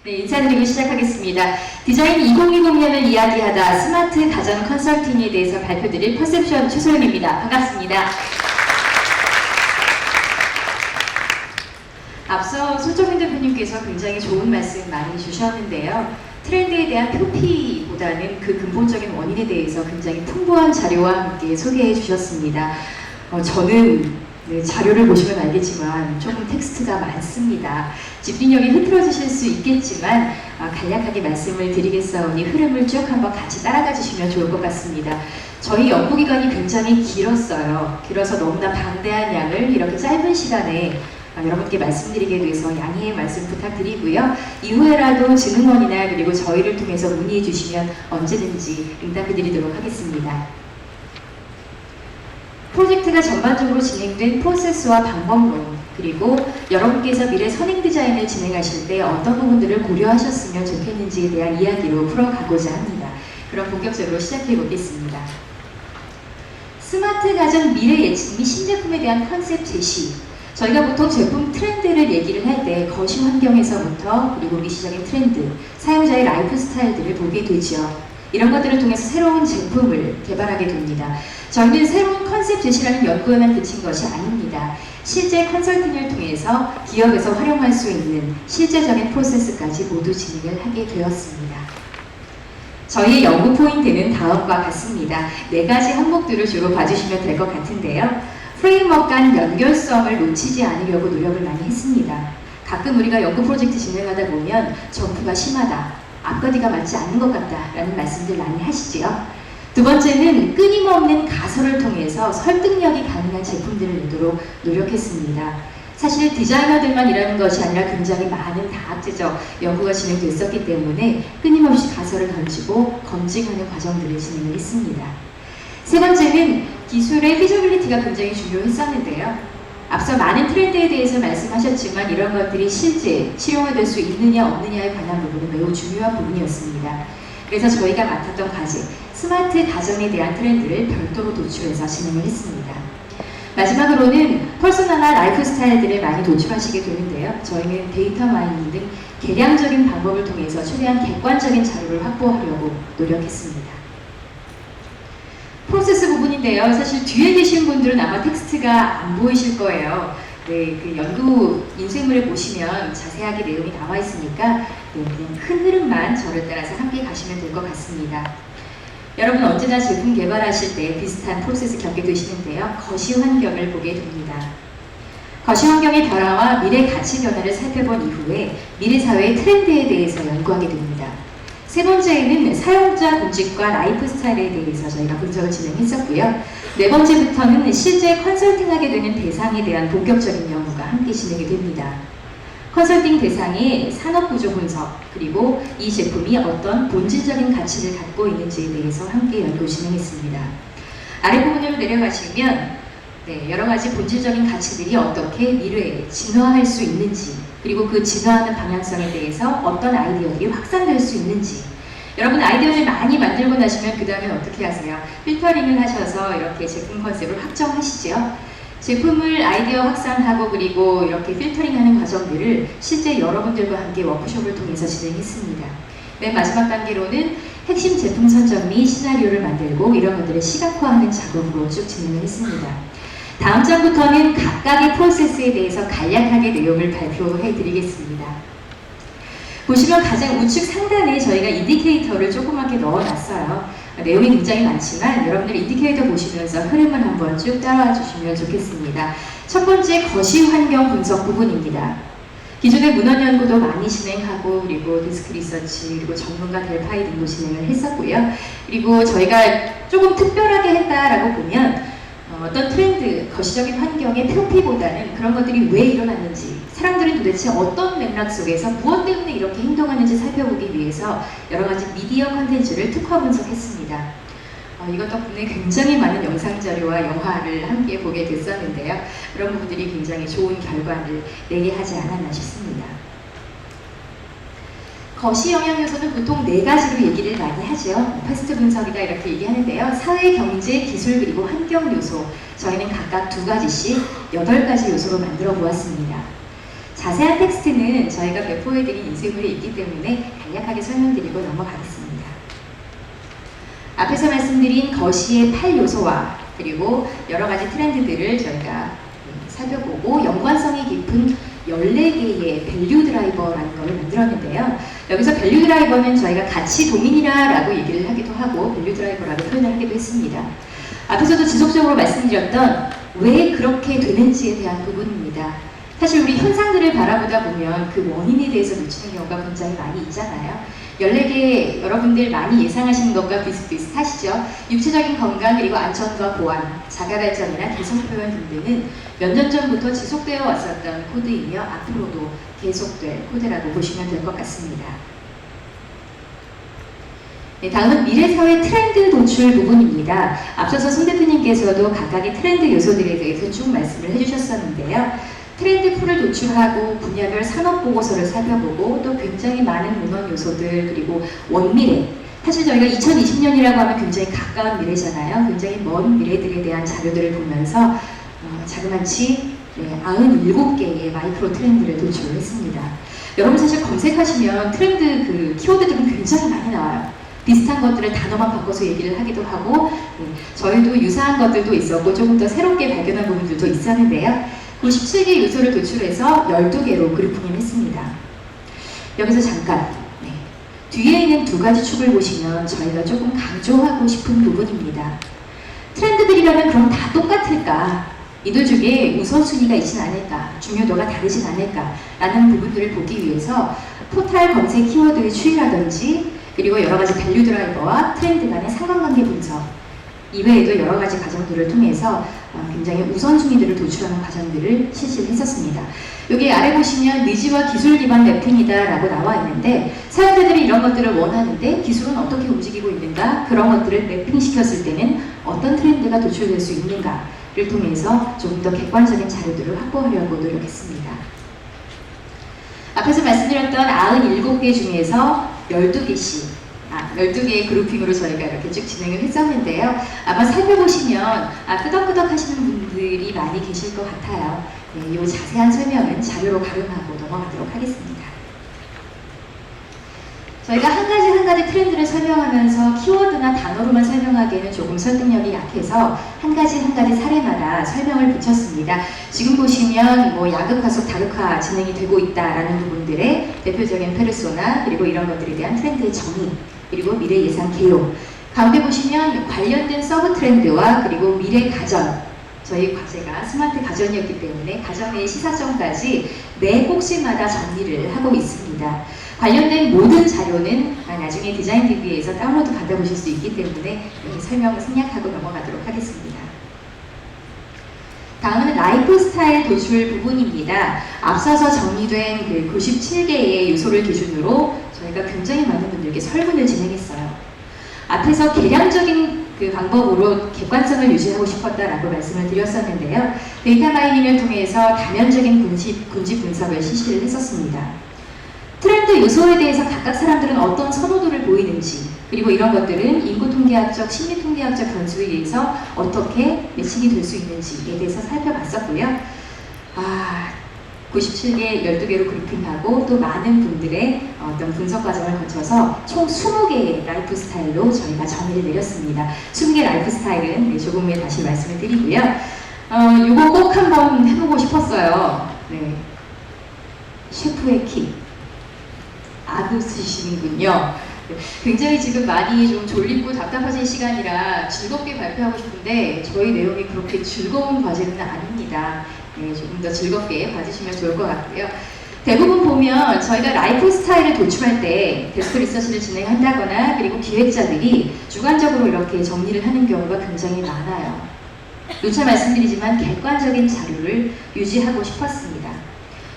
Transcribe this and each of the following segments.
네, 인사드리고 시작하겠습니다. 디자인 2020년을 이야기하다 스마트 가전 컨설팅에 대해서 발표드릴 퍼셉션 최소영입니다. 반갑습니다. 앞서 손정민 대표님께서 굉장히 좋은 말씀 많이 주셨는데요. 트렌드에 대한 표피보다는 그 근본적인 원인에 대해서 굉장히 풍부한 자료와 함께 소개해 주셨습니다. 저는 자료를 보시면 알겠지만 조금 텍스트가 많습니다. 집중력이 흐트러지실 수 있겠지만 간략하게 말씀을 드리겠사오니 흐름을 쭉 한번 같이 따라가 주시면 좋을 것 같습니다. 저희 연구기간이 굉장히 길었어요. 길어서 너무나 방대한 양을 이렇게 짧은 시간에 여러분께 말씀드리게 돼서 양해의 말씀 부탁드리고요. 이후에라도 진흥원이나 그리고 저희를 통해서 문의해 주시면 언제든지 응답해 드리도록 하겠습니다. 프로젝트가 전반적으로 진행된 프로세스와 방법론, 그리고 여러분께서 미래 선행 디자인을 진행하실 때 어떤 부분들을 고려하셨으면 좋겠는지에 대한 이야기로 풀어가고자 합니다. 그럼 본격적으로 시작해 보겠습니다. 스마트 가전 미래 예측 및 신제품에 대한 컨셉 제시. 저희가 보통 제품 트렌드를 얘기를 할 때 거시 환경에서부터 그리고 미시적인 트렌드, 사용자의 라이프 스타일들을 보게 되죠. 이런 것들을 통해서 새로운 제품을 개발하게 됩니다. 저희는 새로운 컨셉 제시라는 연구에만 그친 것이 아닙니다. 실제 컨설팅을 통해서 기업에서 활용할 수 있는 실제적인 프로세스까지 모두 진행을 하게 되었습니다. 저희의 연구 포인트는 다음과 같습니다. 4가지 항목들을 주로 봐주시면 될 것 같은데요. 프레임워크 간 연결성을 놓치지 않으려고 노력을 많이 했습니다. 가끔 우리가 연구 프로젝트 진행하다 보면 점프가 심하다, 앞뒤가 맞지 않는 것 같다 라는 말씀들 많이 하시지요. 두 번째는 끊임없는 가설을 통해서 설득력이 가능한 제품들을 내도록 노력했습니다. 사실 디자이너들만 일하는 것이 아니라 굉장히 많은 다학제적 연구가 진행됐었기 때문에 끊임없이 가설을 던지고 검증하는 과정들을 진행을 했습니다. 세 번째는 기술의 피저빌리티가 굉장히 중요했었는데요. 앞서 많은 트렌드에 대해서 말씀하셨지만 이런 것들이 실제 실용화될 수 있느냐 없느냐에 관한 부분은 매우 중요한 부분이었습니다. 그래서 저희가 맡았던 과제, 스마트 가전에 대한 트렌드를 별도로 도출해서 진행을 했습니다. 마지막으로는 퍼스널한 라이프 스타일들을 많이 도출하시게 되는데요. 저희는 데이터 마이닝 등 계량적인 방법을 통해서 최대한 객관적인 자료를 확보하려고 노력했습니다. 프로세스 부분인데요. 사실 뒤에 계신 분들은 아마 텍스트가 안 보이실 거예요. 네, 그 연구 인쇄물을 보시면 자세하게 내용이 나와 있으니까 그냥 큰 흐름만 저를 따라서 함께 가시면 될 것 같습니다. 여러분 언제나 제품 개발하실 때 비슷한 프로세스 겪게 되시는데요. 거시 환경을 보게 됩니다. 거시 환경의 변화와 미래 가치 변화를 살펴본 이후에 미래 사회의 트렌드에 대해서 연구하게 됩니다. 세 번째에는 사용자 군직과 라이프 스타일에 대해서 저희가 분석을 진행했었고요. 네 번째부터는 실제 컨설팅하게 되는 대상에 대한 본격적인 연구가 함께 진행이 됩니다. 컨설팅 대상의 산업구조 분석, 그리고 이 제품이 어떤 본질적인 가치를 갖고 있는지에 대해서 함께 연구 진행했습니다. 아랫부분으로 내려가시면 여러 가지 본질적인 가치들이 어떻게 미래에 진화할 수 있는지, 그리고 그 진화하는 방향성에 대해서 어떤 아이디어들이 확산될 수 있는지. 여러분 아이디어를 많이 만들고 나시면 그 다음에 어떻게 하세요? 필터링을 하셔서 이렇게 제품 컨셉을 확정하시죠. 제품을 아이디어 확산하고 그리고 이렇게 필터링하는 과정들을 실제 여러분들과 함께 워크숍을 통해서 진행했습니다. 맨 마지막 단계로는 핵심 제품 선정 및 시나리오를 만들고 이런 것들을 시각화하는 작업으로 쭉 진행을 했습니다. 다음 장부터는 각각의 프로세스에 대해서 간략하게 내용을 발표해 드리겠습니다. 보시면 가장 우측 상단에 저희가 인디케이터를 조그맣게 넣어놨어요. 내용이 굉장히 많지만 여러분들 인디케이터 보시면서 흐름을 한번 쭉 따라와 주시면 좋겠습니다. 첫 번째 거시 환경 분석 부분입니다. 기존의 문헌 연구도 많이 진행하고 그리고 디스크 리서치 그리고 전문가 델파이 등도 진행을 했었고요. 그리고 저희가 조금 특별하게 했다라고 보면 어떤 트렌드, 거시적인 환경의 표피보다는 그런 것들이 왜 일어났는지, 사람들은 도대체 어떤 맥락 속에서 무엇 때문에 이렇게 행동하는지 살펴보기 위해서 여러 가지 미디어 콘텐츠를 특화 분석했습니다. 이것 덕분에 굉장히 많은 영상 자료와 영화를 함께 보게 됐었는데요. 그런 부분들이 굉장히 좋은 결과를 내게 하지 않았나 싶습니다. 거시 영향 요소는 보통 4가지로 얘기를 많이 하죠. 패스트 분석이다 이렇게 얘기하는데요. 사회, 경제, 기술 그리고 환경 요소, 저희는 각각 2가지씩 8가지 요소로 만들어 보았습니다. 자세한 텍스트는 저희가 배포해드린 인쇄물이 있기 때문에 간략하게 설명드리고 넘어가겠습니다. 앞에서 말씀드린 거시의 8요소와 그리고 여러 가지 트렌드들을 저희가 살펴보고 연관성이 깊은 14개의 밸류 드라이버라는 걸 만들었는데요. 여기서 밸류 드라이버는 저희가 가치 도민이라고 얘기를 하기도 하고 밸류 드라이버라고 표현을 하기도 했습니다. 앞에서도 지속적으로 말씀드렸던 왜 그렇게 되는지에 대한 부분입니다. 사실 우리 현상들을 바라보다 보면 그 원인에 대해서 놓치는 경우가 굉장히 많이 있잖아요. 14개 여러분들 많이 예상하시는 것과 비슷비슷하시죠? 육체적인 건강 그리고 안전과 보안, 자가발전이나 개성표현 등등은 몇 년 전부터 지속되어 왔었던 코드이며 앞으로도 계속될 코드라고 보시면 될 것 같습니다. 네, 다음은 미래사회 트렌드 도출 부분입니다. 앞서서 손 대표님께서도 각각의 트렌드 요소들에 대해서 쭉 말씀을 해주셨었는데요. 트렌드 풀을 도출하고 분야별 산업 보고서를 살펴보고 또 굉장히 많은 문헌 요소들 그리고 원미래 사실 저희가 2020년이라고 하면 굉장히 가까운 미래잖아요. 굉장히 먼 미래들에 대한 자료들을 보면서 자그마치 97개의 마이크로 트렌드를 도출했습니다. 여러분 사실 검색하시면 트렌드 그 키워드들은 굉장히 많이 나와요. 비슷한 것들을 단어만 바꿔서 얘기를 하기도 하고 저희도 유사한 것들도 있었고 조금 더 새롭게 발견한 부분들도 있었는데요. 97개 요소를 도출해서 12개로 그룹핑을 했습니다. 여기서 잠깐 뒤에 있는 두 가지 축을 보시면 저희가 조금 강조하고 싶은 부분입니다. 트렌드들이라면 그럼 다 똑같을까? 이들 중에 우선순위가 있진 않을까? 중요도가 다르진 않을까? 라는 부분들을 보기 위해서 포탈 검색 키워드의 추이라든지 그리고 여러 가지 밸류 드라이버와 트렌드 간의 상관관계 분석 이외에도 여러 가지 과정들을 통해서 굉장히 우선순위들을 도출하는 과정들을 실시를 했었습니다. 여기 아래 보시면 니즈와 기술 기반 맵핑이다 라고 나와 있는데 사용자들이 이런 것들을 원하는데 기술은 어떻게 움직이고 있는가 그런 것들을 매핑시켰을 때는 어떤 트렌드가 도출될 수 있는가를 통해서 조금 더 객관적인 자료들을 확보하려고 노력했습니다. 앞에서 말씀드렸던 97개 중에서 12개의 그룹핑으로 저희가 이렇게 쭉 진행을 했었는데요. 아마 살펴보시면 끄덕끄덕 하시는 분들이 많이 계실 것 같아요. 네, 이 자세한 설명은 자료로 가름하고 넘어가도록 하겠습니다. 저희가 한 가지 트렌드를 설명하면서 키워드나 단어로만 설명하기에는 조금 설득력이 약해서 한 가지 사례마다 설명을 붙였습니다. 지금 보시면 뭐 야극 가속 다극화 진행이 되고 있다라는 부분들의 대표적인 페르소나 그리고 이런 것들에 대한 트렌드의 정의 그리고 미래 예상 개요. 가운데 보시면 관련된 서브 트렌드와 그리고 미래 가전 저희 과제가 스마트 가전이었기 때문에 가정의 시사점까지 매 꼭지마다 정리를 하고 있습니다. 관련된 모든 자료는 나중에 디자인 DB에서 다운로드 받아보실 수 있기 때문에 여기 설명을 생략하고 넘어가도록 하겠습니다. 다음은 라이프 스타일 도출 부분입니다. 앞서서 정리된 그 97개의 요소를 기준으로 저희가 굉장히 많은 분들께 설문을 진행했어요. 앞에서 계량적인 그 방법으로 객관성을 유지하고 싶었다라고 말씀을 드렸었는데요. 데이터 마이닝을 통해서 다면적인 군집 분석을 실시를 했었습니다. 트렌드 요소에 대해서 각각 사람들은 어떤 선호도를 보이는지 그리고 이런 것들은 인구통계학적, 심리통계학적 변수에 의해서 어떻게 매칭이 될 수 있는지에 대해서 살펴봤었고요. 97개, 12개로 그룹핑하고 또 많은 분들의 어떤 분석 과정을 거쳐서 총 20개의 라이프 스타일로 저희가 정의를 내렸습니다. 20개 라이프 스타일은 조금 후에 다시 말씀을 드리고요. 이거 꼭 한번 해보고 싶었어요. 네. 셰프의 키. 쓰시는군요. 굉장히 지금 많이 좀 졸리고 답답하신 시간이라 즐겁게 발표하고 싶은데 저희 내용이 그렇게 즐거운 과제는 아닙니다. 네, 조금 더 즐겁게 봐주시면 좋을 것 같고요. 대부분 보면 저희가 라이프 스타일을 도출할 때 데스크 리서치를 진행한다거나 그리고 기획자들이 주관적으로 이렇게 정리를 하는 경우가 굉장히 많아요. 누차 말씀드리지만 객관적인 자료를 유지하고 싶었습니다.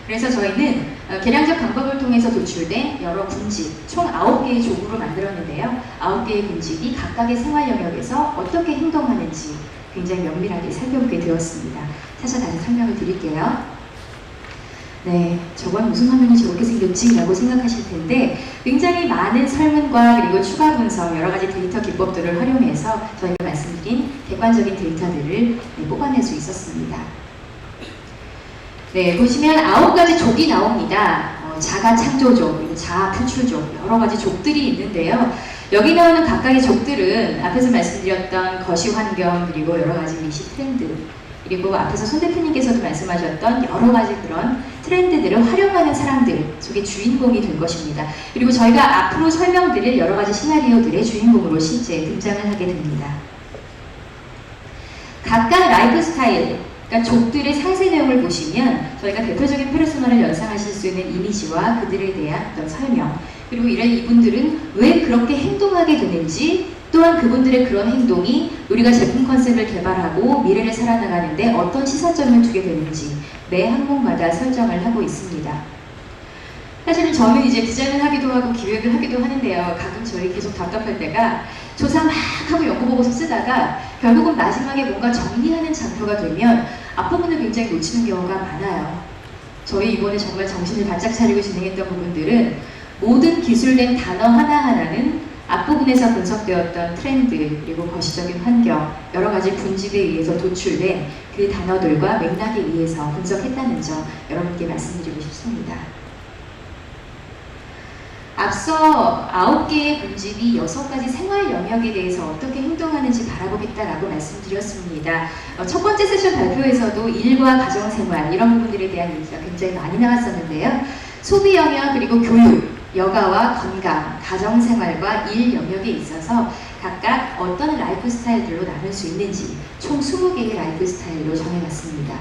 그래서 저희는 계량적 방법을 통해서 도출된 여러 군집, 총 9개의 조구로 만들었는데요. 9개의 군집이 각각의 생활 영역에서 어떻게 행동하는지 굉장히 면밀하게 살펴보게 되었습니다. 다시 설명을 드릴게요. 네, 저건 무슨 화면이 저렇게 생겼지? 라고 생각하실 텐데 굉장히 많은 설문과 그리고 추가 분석, 여러 가지 데이터 기법들을 활용해서 저희가 말씀드린 객관적인 데이터들을 뽑아낼 수 있었습니다. 네, 보시면 9가지 족이 나옵니다. 자가 창조족, 그리고 자아 풀출족, 여러 가지 족들이 있는데요. 여기 나오는 각각의 족들은 앞에서 말씀드렸던 거시 환경, 그리고 여러 가지 미시 트렌드, 그리고 앞에서 손 대표님께서도 말씀하셨던 여러 가지 그런 트렌드들을 활용하는 사람들 속의 주인공이 될 것입니다. 그리고 저희가 앞으로 설명드릴 여러 가지 시나리오들의 주인공으로 실제 등장을 하게 됩니다. 각각 라이프 스타일, 그러니까 족들의 상세 내용을 보시면 저희가 대표적인 페르소나를 연상하실 수 있는 이미지와 그들에 대한 어떤 설명, 그리고 이분들은 왜 그렇게 행동하게 되는지, 또한 그분들의 그런 행동이 우리가 제품 컨셉을 개발하고 미래를 살아나가는데 어떤 시사점을 두게 되는지 매 항목마다 설정을 하고 있습니다. 사실은 저는 이제 디자인을 하기도 하고 기획을 하기도 하는데요. 가끔 저희 계속 답답할 때가 조사 막 하고 연구보고서 쓰다가 결국은 마지막에 뭔가 정리하는 장표가 되면 앞부분을 굉장히 놓치는 경우가 많아요. 저희 이번에 정말 정신을 바짝 차리고 진행했던 부분들은 모든 기술된 단어 하나하나는 앞부분에서 분석되었던 트렌드, 그리고 거시적인 환경, 여러 가지 분집에 의해서 도출된 그 단어들과 맥락에 의해서 분석했다는 점 여러분께 말씀드리고 싶습니다. 앞서 9개의 분집이 6가지 생활 영역에 대해서 어떻게 행동하는지 바라보겠다라고 말씀드렸습니다. 첫 번째 세션 발표에서도 일과 가정생활 이런 부분들에 대한 얘기가 굉장히 많이 나왔었는데요. 소비 영역 그리고 교육, 여가와 건강, 가정생활과 일 영역에 있어서 각각 어떤 라이프 스타일들로 나눌 수 있는지 총 20개의 라이프 스타일로 정해봤습니다.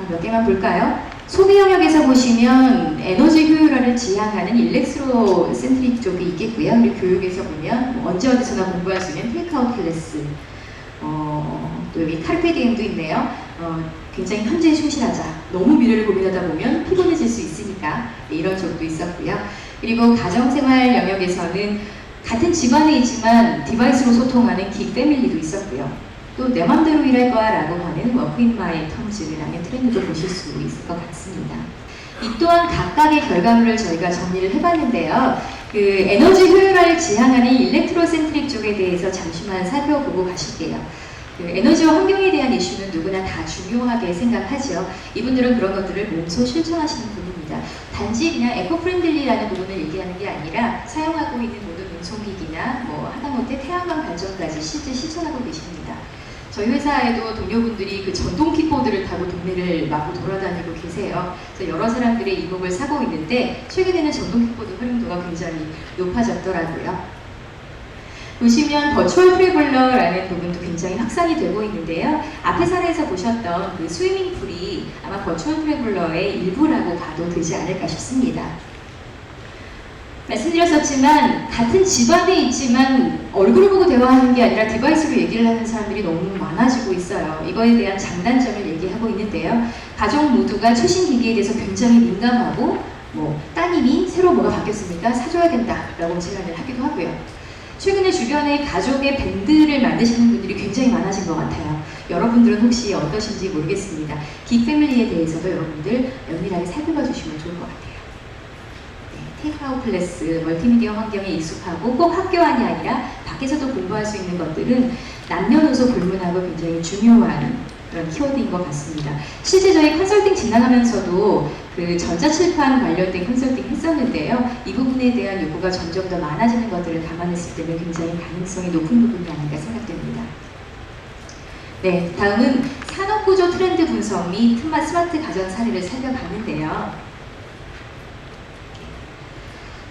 몇 개만 볼까요? 소비 영역에서 보시면 에너지 효율화를 지향하는 일렉트로 센트릭 쪽이 있겠고요. 그리고 교육에서 보면 언제 어디서나 공부할 수 있는 테이크아웃 클래스, 또 여기 카르페 디엠도 있네요. 굉장히 현재에 충실하자. 너무 미래를 고민하다 보면 피곤해질 수 있으니까 이런 쪽도 있었고요. 그리고 가정생활 영역에서는 같은 집안에 있지만 디바이스로 소통하는 기 패밀리도 있었고요. 또 내 맘대로 일할 거야 라고 하는 워크 인 마이 텀즈라는 트렌드도 보실 수 있을 것 같습니다. 이 또한 각각의 결과물을 저희가 정리를 해봤는데요. 그 에너지 효율화를 지향하는 일렉트로센트릭 쪽에 대해서 잠시만 살펴보고 가실게요. 그 에너지와 환경에 대한 이슈는 누구나 다 중요하게 생각하죠. 이분들은 그런 것들을 몸소 실천하시는 분입니다. 단지 그냥 에코프렌들리라는 부분을 얘기하는 게 아니라 사용하고 있는 모든 운송기기나 하다못해 태양광 발전까지 실제 실천하고 계십니다. 저희 회사에도 동료분들이 그 전동 킥보드를 타고 동네를 마구 돌아다니고 계세요. 그래서 여러 사람들의 이목을 사고 있는데 최근에는 전동 킥보드 활용도가 굉장히 높아졌더라고요. 보시면 버추얼 트래블러라는 부분도 굉장히 확산이 되고 있는데요. 앞에 사례에서 보셨던 그 스위밍풀이 아마 버추얼 트래블러의 일부라고 봐도 되지 않을까 싶습니다. 말씀드렸었지만 같은 집안에 있지만 얼굴을 보고 대화하는 게 아니라 디바이스로 얘기를 하는 사람들이 너무 많아지고 있어요. 이거에 대한 장단점을 얘기하고 있는데요. 가족 모두가 최신 기기에 대해서 굉장히 민감하고 따님이 새로 뭐가 바뀌었으니까 사줘야 된다라고 제안을 하기도 하고요. 최근에 주변에 가족의 밴드를 만드시는 분들이 굉장히 많아진 것 같아요. 여러분들은 혹시 어떠신지 모르겠습니다. 긱패밀리에 대해서도 여러분들 면밀하게 살펴봐 주시면 좋을 것 같아요. 테이크아웃 클래스, 멀티미디어 환경에 익숙하고 꼭 학교 안이 아니라 밖에서도 공부할 수 있는 것들은 남녀노소 불문하고 굉장히 중요한 그런 키워드인 것 같습니다. 실제 저희 컨설팅 진행하면서도 그 전자칠판 관련된 컨설팅 했었는데요. 이 부분에 대한 요구가 점점 더 많아지는 것들을 감안했을 때는 굉장히 가능성이 높은 부분이 아닐까 생각됩니다. 네, 다음은 산업구조 트렌드 분석 및 스마트 가전 사례를 살펴봤는데요.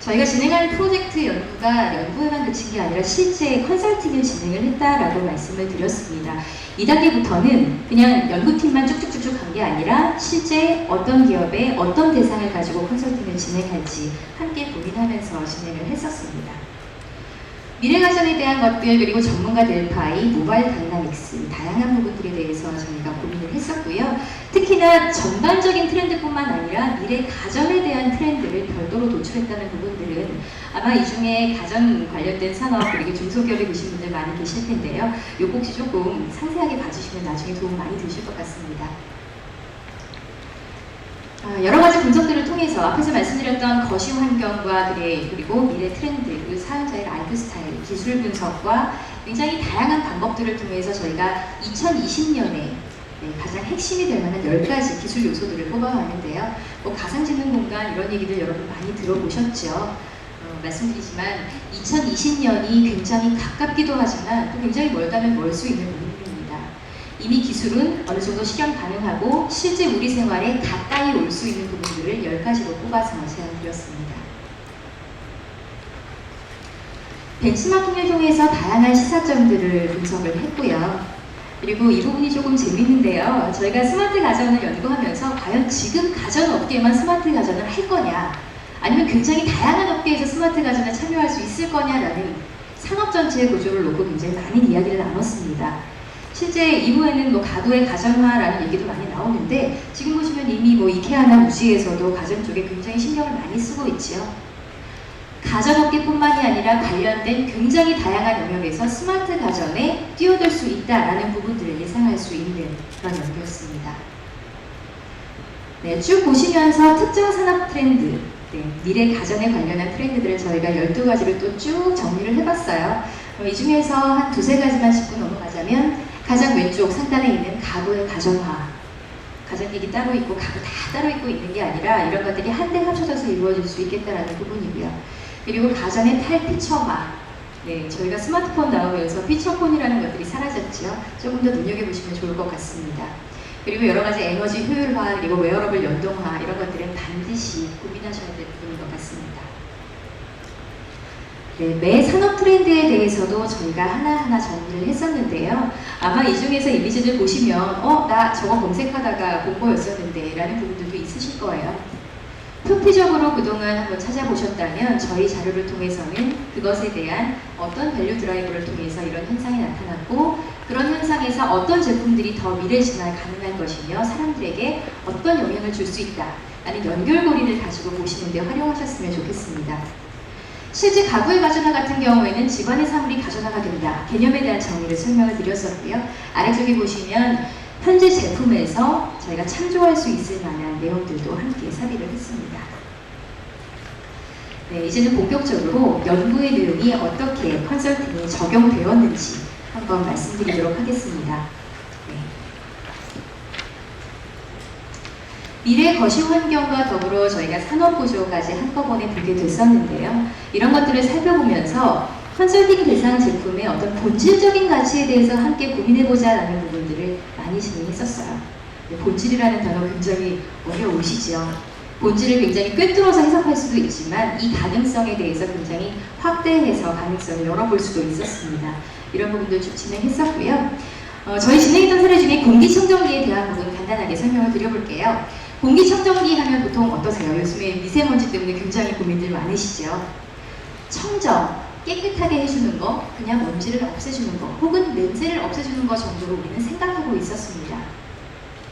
저희가 진행하는 프로젝트 연구에만 그친 게 아니라 실제 컨설팅을 진행을 했다라고 말씀을 드렸습니다. 2단계부터는 그냥 연구팀만 쭉쭉쭉쭉 간 게 아니라 실제 어떤 기업에 어떤 대상을 가지고 컨설팅을 진행할지 함께 고민하면서 진행을 했었습니다. 미래가전에 대한 것들, 그리고 전문가 델파이, 모바일 다이나믹스, 다양한 부분들에 대해서 저희가 고민을 했었고요. 특히나 전반적인 트렌드뿐만 아니라 미래 가전에 대한 트렌드를 별도로 도출했다는 부분들은 아마 이 중에 가전 관련된 산업, 그리고 중소기업에 계신 분들 많이 계실 텐데요. 요 혹시 조금 상세하게 봐주시면 나중에 도움 많이 되실 것 같습니다. 여러 가지 분석들을 통해서 앞에서 말씀드렸던 거시 환경과 그리고 미래 트렌드, 그리고 사용자의 라이프 스타일, 기술 분석과 굉장히 다양한 방법들을 통해서 저희가 2020년에 네, 가장 핵심이 될 만한 10가지 기술 요소들을 뽑아왔는데요. 뭐 가상지능 공간 이런 얘기들 여러분 많이 들어보셨죠? 말씀드리지만 2020년이 굉장히 가깝기도 하지만 또 굉장히 멀다면 멀 수 있는 부분입니다. 이미 기술은 어느 정도 실현 가능하고 실제 우리 생활에 가까이 올 수 있는 부분들을 10가지로 뽑아서 제안드렸습니다. 벤치마킹을 통해서 다양한 시사점들을 분석을 했고요. 그리고 이 부분이 조금 재밌는데요. 저희가 스마트 가전을 연구하면서 과연 지금 가전업계만 스마트 가전을 할 거냐, 아니면 굉장히 다양한 업계에서 스마트 가전에 참여할 수 있을 거냐라는 산업 전체의 구조를 놓고 굉장히 많은 이야기를 나눴습니다. 실제 이후에는 뭐 가구의 가전화라는 얘기도 많이 나오는데 지금 보시면 이미 뭐 이케아나 무지에서도 가전 쪽에 굉장히 신경을 많이 쓰고 있지요. 가전업계뿐만이 아니라 관련된 굉장히 다양한 영역에서 스마트 가전에 뛰어들 수 있다라는 부분들을 예상할 수 있는 그런 연구였습니다. 네, 쭉 보시면서 특정 산업 트렌드, 미래 가전에 관련한 트렌드들을 저희가 12가지를 또 쭉 정리를 해봤어요. 이 중에서 한 2-3가지만 짚고 넘어가자면 가장 왼쪽 상단에 있는 가구의 가전화. 가전기기 따로 있고 가구 다 따로 있고 있는 게 아니라 이런 것들이 한데 합쳐져서 이루어질 수 있겠다라는 부분이고요. 그리고 가전의 탈피처화. 네, 저희가 스마트폰 나오면서 피처폰이라는 것들이 사라졌죠. 조금 더 눈여겨보시면 좋을 것 같습니다. 그리고 여러 가지 에너지 효율화, 그리고 웨어러블 연동화 이런 것들은 반드시 고민하셔야 될 부분인 것 같습니다. 네, 매 산업 트렌드에 대해서도 저희가 하나하나 정리를 했었는데요. 아마 이 중에서 이미지를 보시면 나 저거 검색하다가 본 거였었는데 라는 부분들도 있으실 거예요. 표피적으로 그동안 한번 찾아보셨다면 저희 자료를 통해서는 그것에 대한 어떤 밸류 드라이버를 통해서 이런 현상이 나타났고 그런 현상에서 어떤 제품들이 더 미래 진화 가능한 것이며 사람들에게 어떤 영향을 줄 수 있다 라는 연결고리를 가지고 보시는 데 활용하셨으면 좋겠습니다. 실제 가구의 가전화 같은 경우에는 집안의 사물이 가전화가 된다. 개념에 대한 정의를 설명을 드렸었고요. 아래쪽에 보시면 현재 제품에서 저희가 참조할 수 있을 만한 내용들도 함께 삽입을 했습니다. 네, 이제는 본격적으로 연구의 내용이 어떻게 컨설팅에 적용되었는지 한번 말씀드리도록 하겠습니다. 네. 미래 거실 환경과 더불어 저희가 산업 구조까지 한꺼번에 보게 됐었는데요. 이런 것들을 살펴보면서 컨설팅 대상 제품의 어떤 본질적인 가치에 대해서 함께 고민해보자 라는 부분들을 많이 진행했었어요. 본질이라는 단어 굉장히 어려우시죠? 본질을 굉장히 꿰뚫어서 해석할 수도 있지만 이 가능성에 대해서 굉장히 확대해서 가능성을 열어볼 수도 있었습니다. 이런 부분들 쭉 진행했었고요. 저희 진행했던 사례 중에 공기청정기에 대한 부분 간단하게 설명을 드려볼게요. 공기청정기 하면 보통 어떠세요? 요즘에 미세먼지 때문에 굉장히 고민들 많으시죠? 청정, 깨끗하게 해주는 거, 그냥 먼지를 없애주는 거, 혹은 냄새를 없애주는 거 정도로 우리는 생각하고 있었습니다.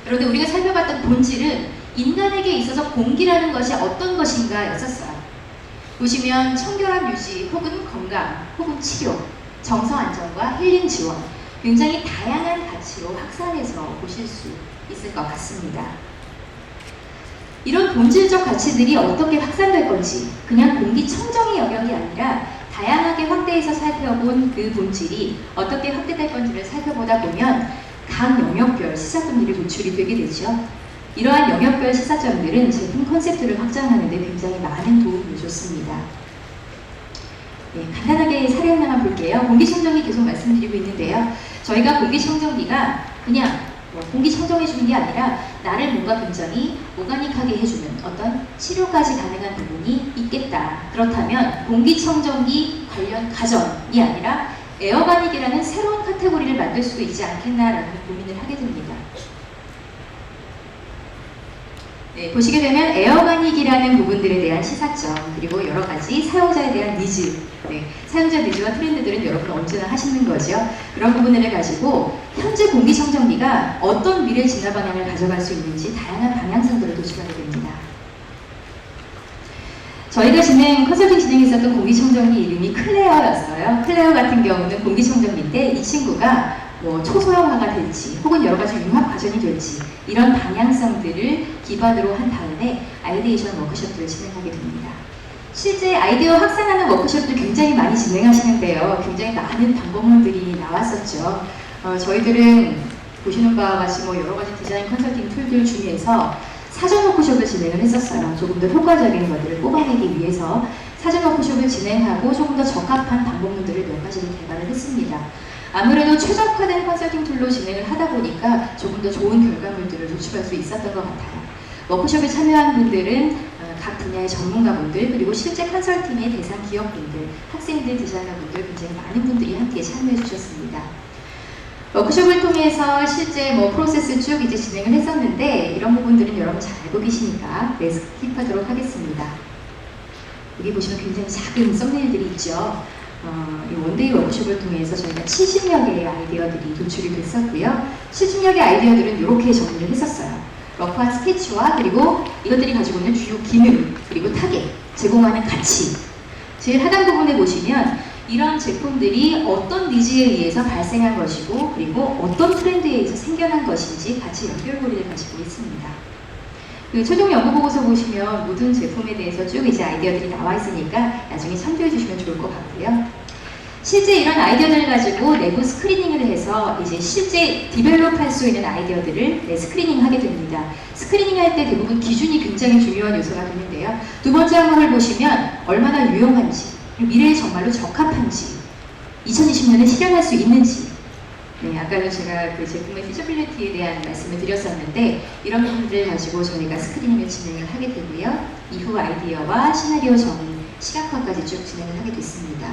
그런데 우리가 살펴봤던 본질은 인간에게 있어서 공기라는 것이 어떤 것인가 였었어요. 보시면 청결함 유지, 혹은 건강, 혹은 치료, 정서 안정과 힐링 지원, 굉장히 다양한 가치로 확산해서 보실 수 있을 것 같습니다. 이런 본질적 가치들이 어떻게 확산될 건지, 그냥 공기청정의 영역이 아니라 다양하게 확대해서 살펴본 그 본질이 어떻게 확대될 건지를 살펴보다 보면 각 영역별 시사점들이 도출이 되게 되죠. 이러한 영역별 시사점들은 제품 컨셉트를 확장하는 데 굉장히 많은 도움을 줬습니다. 네, 간단하게 사례 하나만 볼게요. 공기청정기 계속 말씀드리고 있는데요. 저희가 공기청정기가 그냥 공기청정해주는 게 아니라 나를 뭔가 굉장히 오가닉하게 해주는 어떤 치료까지 가능한 부분이 있겠다. 그렇다면 공기청정기 관련 가전이 아니라 에어가닉이라는 새로운 카테고리를 만들 수도 있지 않겠나라는 고민을 하게 됩니다. 네, 보시게 되면 에어가닉이라는 부분들에 대한 시사점, 그리고 여러 가지 사용자에 대한 니즈, 사용자 니즈와 트렌드들은 여러분 언제나 하시는 거죠. 그런 부분들을 가지고 현재 공기청정기가 어떤 미래 진화 방향을 가져갈 수 있는지 다양한 방향성들을 도출하게 됩니다. 저희가 컨설팅 진행했었던 공기청정기 이름이 클레어였어요. 클레어 같은 경우는 공기청정기인데 이 친구가 초소형화가 될지 혹은 여러 가지 융합 과정이 될지 이런 방향성들을 기반으로 한 다음에 아이디에이션 워크숍들을 진행하게 됩니다. 실제 아이디어 확산하는 워크숍들 굉장히 많이 진행하시는데요. 굉장히 많은 방법론들이 나왔었죠. 저희들은 보시는 바와 같이 뭐 여러 가지 디자인 컨설팅 툴들 중에서 사전 워크숍을 진행을 했었어요. 조금 더 효과적인 것들을 뽑아내기 위해서 사전 워크숍을 진행하고 조금 더 적합한 방법론들을 몇 가지를 개발을 했습니다. 아무래도 최적화된 컨설팅 툴로 진행을 하다 보니까 조금 더 좋은 결과물들을 도출할 수 있었던 것 같아요. 워크숍에 참여한 분들은 각 분야의 전문가분들, 그리고 실제 컨설팅의 대상 기업분들, 학생들, 디자이너분들 굉장히 많은 분들이 함께 참여해 주셨습니다. 워크숍을 통해서 실제 프로세스 쭉 이제 진행을 했었는데 이런 부분들은 여러분 잘 알고 계시니까 스킵하도록 하겠습니다. 여기 보시면 굉장히 작은 썸네일들이 있죠. 이 원데이 워크숍을 통해서 저희가 70여 개의 아이디어들이 도출이 됐었고요. 70여 개 아이디어들은 이렇게 정리를 했었어요. 러프한 스케치와 그리고 이것들이 가지고 있는 주요 기능, 그리고 타겟, 제공하는 가치. 제일 하단 부분에 보시면 이런 제품들이 어떤 니즈에 의해서 발생한 것이고 그리고 어떤 트렌드에 의해서 생겨난 것인지 같이 연결고리를 가지고 있습니다. 그 최종 연구 보고서 보시면 모든 제품에 대해서 쭉 이제 아이디어들이 나와 있으니까 나중에 참조해 주시면 좋을 것 같고요. 실제 이런 아이디어들을 가지고 내부 스크리닝을 해서 이제 실제 디벨롭할 수 있는 아이디어들을 스크리닝 하게 됩니다. 스크리닝 할 때 대부분 기준이 굉장히 중요한 요소가 되는데요. 두 번째 항목을 보시면 얼마나 유용한지, 미래에 정말로 적합한지, 2020년에 실현할 수 있는지. 네, 아까도 제가 그 제품의 피저빌리티에 대한 말씀을 드렸었는데 이런 부분들을 가지고 저희가 스크리닝을 진행을 하게 되고요. 이후 아이디어와 시나리오 정의, 시각화까지 쭉 진행을 하게 됐습니다.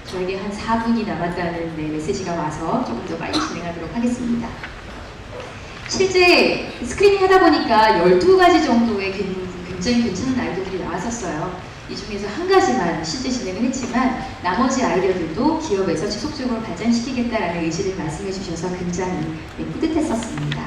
저에게 한 4분이 남았다는 메시지가 와서 조금 더 빨리 진행하도록 하겠습니다. 실제 스크리닝 하다 보니까 12가지 정도의 굉장히 괜찮은 아이디어들이 나왔었어요. 이 중에서 한 가지만 실제 진행을 했지만 나머지 아이디어들도 기업에서 지속적으로 발전시키겠다라는 의지를 말씀해 주셔서 굉장히 뿌듯했었습니다.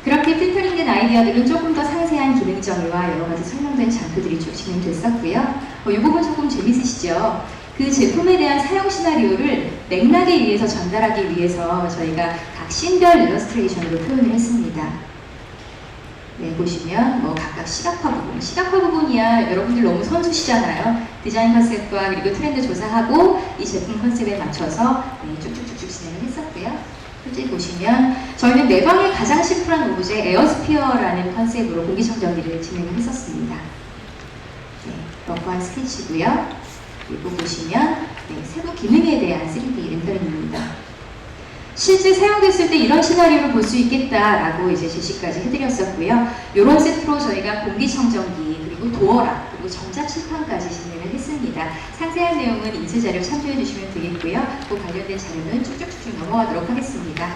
그렇게 필터링된 아이디어들은 조금 더 상세한 기능 정의와 여러 가지 설명된 장표들이 쭉 진행됐었고요. 이 부분 조금 재밌으시죠? 그 제품에 대한 사용 시나리오를 맥락에 의해서 전달하기 위해서 저희가 각 씬별 일러스트레이션으로 표현을 했습니다. 네, 보시면 각각 시각화 부분이야 여러분들 너무 선수시잖아요. 디자인 컨셉과 그리고 트렌드 조사하고 이 제품 컨셉에 맞춰서 쭉쭉쭉쭉 진행을 했었고요. 실제 보시면 저희는 내방의 가장 심플한 오브제 에어스피어라는 컨셉으로 공기청정기를 진행을 했었습니다. 네, 러프한 스케치고요. 그리고 보시면 세부 기능에 대한 3D 렌더링입니다. 실제 사용됐을 때 이런 시나리오를 볼 수 있겠다라고 이제 제시까지 해드렸었고요. 이런 세트로 저희가 공기청정기, 그리고 도어락, 그리고 전자칠판까지 진행을 했습니다. 상세한 내용은 인쇄 자료 참조해 주시면 되겠고요. 그 관련된 자료는 쭉쭉쭉 넘어가도록 하겠습니다.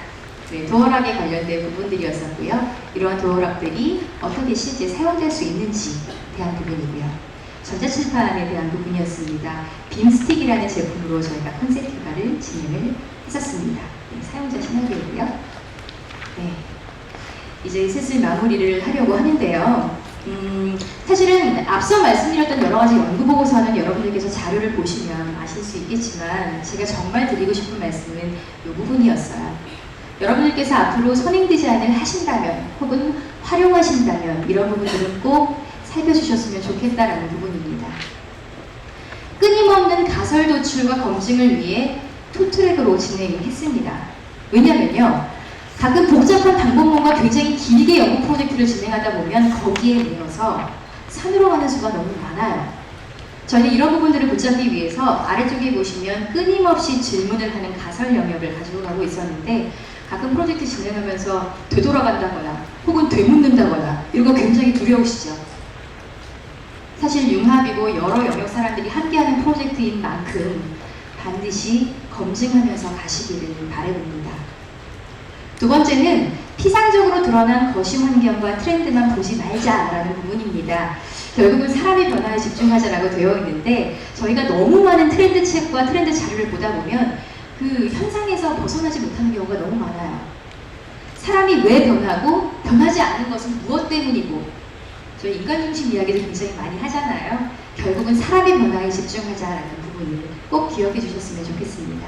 네, 도어락에 관련된 부분들이었었고요. 이러한 도어락들이 어떻게 실제 사용될 수 있는지 대한 부분이고요. 전자칠판에 대한 부분이었습니다. 빔스틱이라는 제품으로 저희가 컨셉 개발을 진행을 했었습니다. 사용자 시나리오고요. 네, 이제 슬슬 마무리를 하려고 하는데요. 사실은 앞서 말씀드렸던 여러 가지 연구 보고서는 여러분들께서 자료를 보시면 아실 수 있겠지만 제가 정말 드리고 싶은 말씀은 이 부분이었어요. 여러분들께서 앞으로 선행 디자인을 하신다면 혹은 활용하신다면 이런 부분들은 꼭 살펴주셨으면 좋겠다라는 부분입니다. 끊임없는 가설 도출과 검증을 위해 투트랙으로 진행했습니다. 왜냐면요, 가끔 복잡한 방법론과 굉장히 길게 연구 프로젝트를 진행하다 보면 거기에 매여서 산으로 가는 수가 너무 많아요. 저희는 이런 부분들을 붙잡기 위해서 아래쪽에 보시면 끊임없이 질문을 하는 가설 영역을 가지고 가고 있었는데 가끔 프로젝트 진행하면서 되돌아간다거나 혹은 되묻는다거나 이런 거 굉장히 두려우시죠? 사실 융합이고 여러 영역 사람들이 함께하는 프로젝트인 만큼 반드시 검증하면서 가시기를 바라봅니다. 두 번째는 피상적으로 드러난 거시 환경과 트렌드만 보지 말자라는 부분입니다. 결국은 사람의 변화에 집중하자라고 되어 있는데 저희가 너무 많은 트렌드 책과 트렌드 자료를 보다 보면 그 현상에서 벗어나지 못하는 경우가 너무 많아요. 사람이 왜 변하고 변하지 않는 것은 무엇 때문이고 저희 인간 중심 이야기를 굉장히 많이 하잖아요. 결국은 사람의 변화에 집중하자라는 부분을 꼭 기억해 주셨으면 좋겠습니다.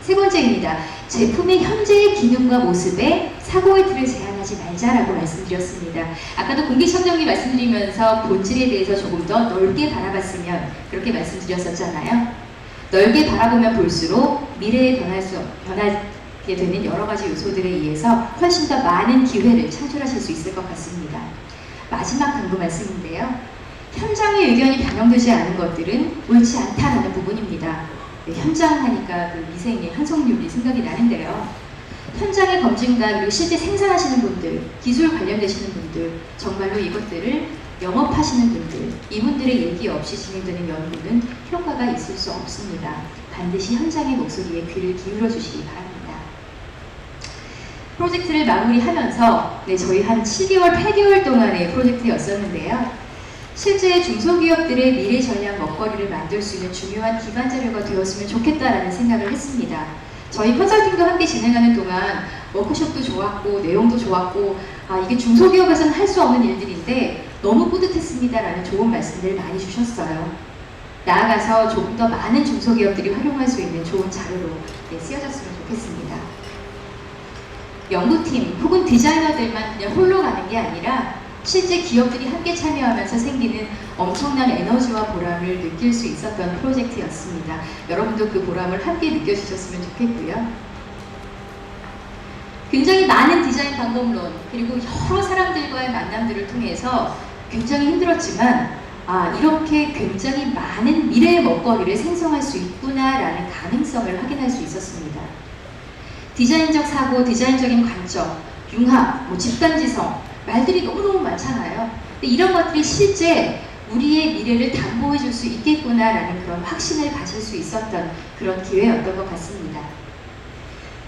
세 번째입니다. 제품의 현재의 기능과 모습에 사고의 틀을 제한하지 말자라고 말씀드렸습니다. 아까도 공기청정기 말씀드리면서 본질에 대해서 조금 더 넓게 바라봤으면 그렇게 말씀드렸었잖아요. 넓게 바라보면 볼수록 미래에 변하게 되는 여러 가지 요소들에 의해서 훨씬 더 많은 기회를 창출하실 수 있을 것 같습니다. 마지막 당부 말씀인데요. 현장의 의견이 반영되지 않은 것들은 옳지 않다라는 부분입니다. 네, 현장 하니까 그 미생의 한성률이 생각이 나는데요. 현장의 검증과 그리고 실제 생산하시는 분들, 기술 관련되시는 분들, 정말로 이것들을 영업하시는 분들, 이분들의 얘기 없이 진행되는 연구는 효과가 있을 수 없습니다. 반드시 현장의 목소리에 귀를 기울여 주시기 바랍니다. 프로젝트를 마무리하면서 저희 한 7개월, 8개월 동안의 프로젝트였었는데요. 실제 중소기업들의 미래 전략 먹거리를 만들 수 있는 중요한 기반 자료가 되었으면 좋겠다라는 생각을 했습니다. 저희 컨설팅도 함께 진행하는 동안 워크숍도 좋았고 내용도 좋았고 이게 중소기업에서는 할 수 없는 일들인데 너무 뿌듯했습니다라는 좋은 말씀들 많이 주셨어요. 나아가서 조금 더 많은 중소기업들이 활용할 수 있는 좋은 자료로 쓰여졌으면 좋겠습니다. 연구팀 혹은 디자이너들만 그냥 홀로 가는 게 아니라 실제 기업들이 함께 참여하면서 생기는 엄청난 에너지와 보람을 느낄 수 있었던 프로젝트였습니다. 여러분도 그 보람을 함께 느껴주셨으면 좋겠고요. 굉장히 많은 디자인 방법론 그리고 여러 사람들과의 만남들을 통해서 굉장히 힘들었지만 이렇게 굉장히 많은 미래의 먹거리를 생성할 수 있구나라는 가능성을 확인할 수 있었습니다. 디자인적 사고, 디자인적인 관점, 융합, 집단지성 말들이 너무너무 많잖아요. 근데 이런 것들이 실제 우리의 미래를 담보해 줄 수 있겠구나라는 그런 확신을 가질 수 있었던 그런 기회였던 것 같습니다.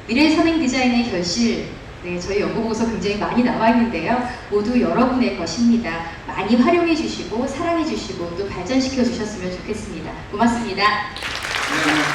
미래 선행 디자인의 결실, 저희 연구보고서 굉장히 많이 나와 있는데요. 모두 여러분의 것입니다. 많이 활용해 주시고 사랑해 주시고 또 발전시켜 주셨으면 좋겠습니다. 고맙습니다. 네.